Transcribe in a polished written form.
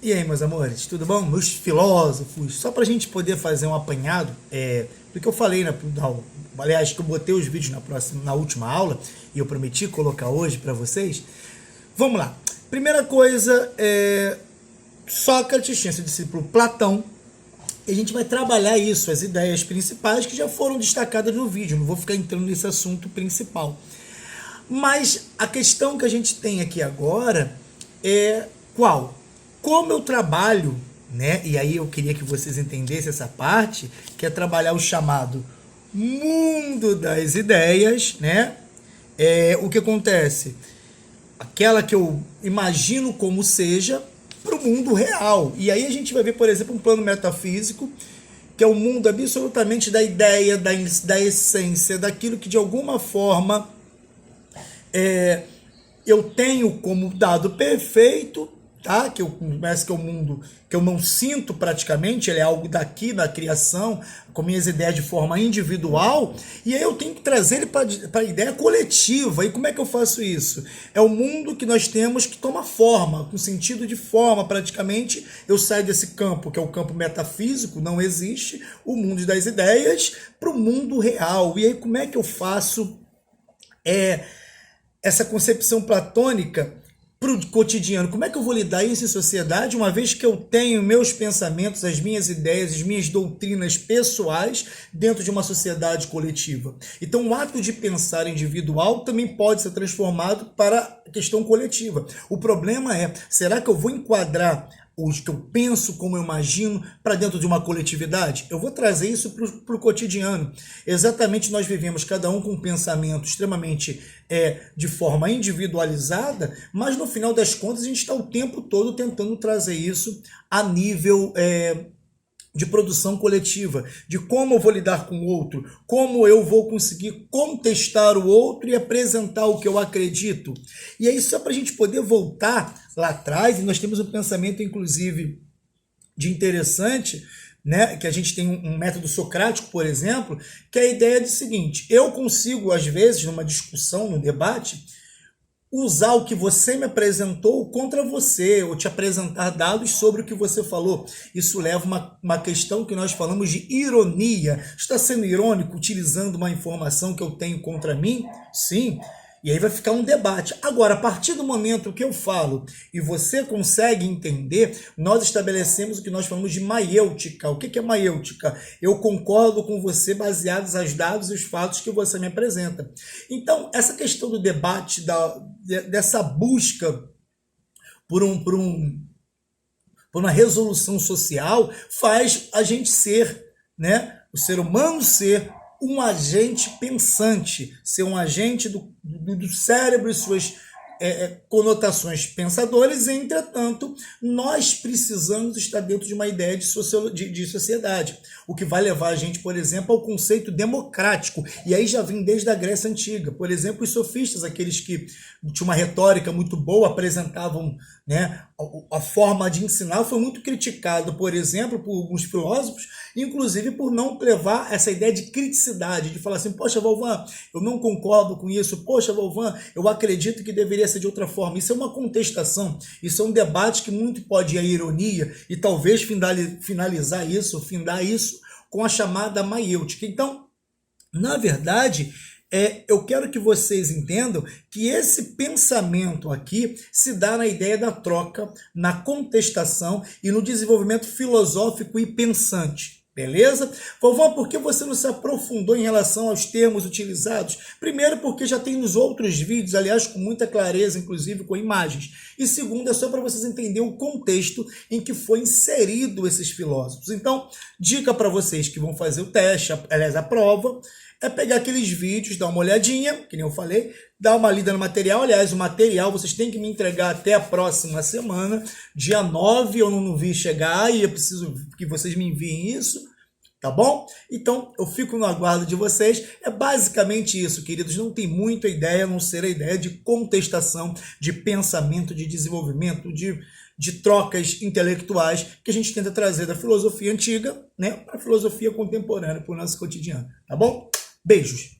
E aí, meus amores, tudo bom? Meus filósofos, só para a gente poder fazer um apanhado do que eu falei, aliás, que eu botei os vídeos na última aula e eu prometi colocar hoje para vocês. Vamos lá. Primeira coisa, Sócrates tinha seu discípulo Platão, e a gente vai trabalhar isso, as ideias principais que já foram destacadas no vídeo, não vou ficar entrando nesse assunto principal. Mas a questão que a gente tem aqui agora é qual? Como eu trabalho, né? E aí eu queria que vocês entendessem essa parte, que é trabalhar o chamado mundo das ideias, né? O que acontece? Aquela que eu imagino como seja para o mundo real. E aí a gente vai ver, por exemplo, um plano metafísico, que é o mundo absolutamente da ideia, da essência, daquilo que de alguma forma eu tenho como dado perfeito, tá? Que eu começo que é um mundo que eu não sinto praticamente, ele é algo daqui da criação, com minhas ideias de forma individual, e aí eu tenho que trazer ele para a ideia coletiva. E como é que eu faço isso? É o mundo que nós temos que toma forma, com sentido de forma, praticamente. Eu saio desse campo, que é o campo metafísico, não existe, o mundo das ideias, para o mundo real. E aí como é que eu faço essa concepção platônica para o cotidiano? Como é que eu vou lidar isso em sociedade, uma vez que eu tenho meus pensamentos, as minhas ideias, as minhas doutrinas pessoais dentro de uma sociedade coletiva? Então, o ato de pensar individual também pode ser transformado para a questão coletiva. O problema é, será que eu vou enquadrar os que eu penso, como eu imagino, para dentro de uma coletividade? Eu vou trazer isso para o cotidiano. Exatamente, nós vivemos cada um com um pensamento extremamente de forma individualizada, mas no final das contas a gente está o tempo todo tentando trazer isso a nível de produção coletiva, de como eu vou lidar com o outro, como eu vou conseguir contestar o outro e apresentar o que eu acredito. E aí, só para a gente poder voltar lá atrás, e nós temos um pensamento, inclusive, de interessante, né, que a gente tem um método socrático, por exemplo, que é a ideia do seguinte: eu consigo, às vezes, numa discussão, num debate, usar o que você me apresentou contra você, ou te apresentar dados sobre o que você falou. Isso leva uma questão que nós falamos de ironia. Está sendo irônico utilizando uma informação que eu tenho contra mim? Sim. E aí vai ficar um debate. Agora, a partir do momento que eu falo e você consegue entender, nós estabelecemos o que nós chamamos de maiêutica. O que é maiêutica? Eu concordo com você baseados nos dados e os fatos que você me apresenta. Então, essa questão do debate, dessa busca por uma resolução social, faz a gente ser, né? O ser humano ser um agente pensante, ser um agente do cérebro e suas conotações pensadoras. Entretanto, nós precisamos estar dentro de uma ideia de sociedade, o que vai levar a gente, por exemplo, ao conceito democrático, e aí já vem desde a Grécia Antiga. Por exemplo, os sofistas, aqueles que tinham uma retórica muito boa, apresentavam, né, a forma de ensinar, foi muito criticado, por exemplo, por alguns filósofos, inclusive por não levar essa ideia de criticidade, de falar assim: poxa, Valvan, eu não concordo com isso, poxa, Valvan, eu acredito que deveria ser de outra forma. Isso é uma contestação, isso é um debate que muito pode ir à ironia e talvez findar isso com a chamada maiêutica. Então, na verdade, eu quero que vocês entendam que esse pensamento aqui se dá na ideia da troca, na contestação e no desenvolvimento filosófico e pensante. Beleza? Vovó, por que você não se aprofundou em relação aos termos utilizados? Primeiro, porque já tem nos outros vídeos, aliás, com muita clareza, inclusive com imagens. E segundo, é só para vocês entenderem o contexto em que foi inserido esses filósofos. Então, dica para vocês que vão fazer o teste, aliás, a prova, é pegar aqueles vídeos, dar uma olhadinha, que nem eu falei, dar uma lida no material. Aliás, o material vocês têm que me entregar até a próxima semana, dia 9, eu não vi chegar e eu preciso que vocês me enviem isso, tá bom? Então, eu fico no aguardo de vocês. É basicamente isso, queridos. Não tem muita ideia, a não ser a ideia de contestação, de pensamento, de desenvolvimento, de trocas intelectuais que a gente tenta trazer da filosofia antiga, né, para a filosofia contemporânea, para o nosso cotidiano, tá bom? Beijos!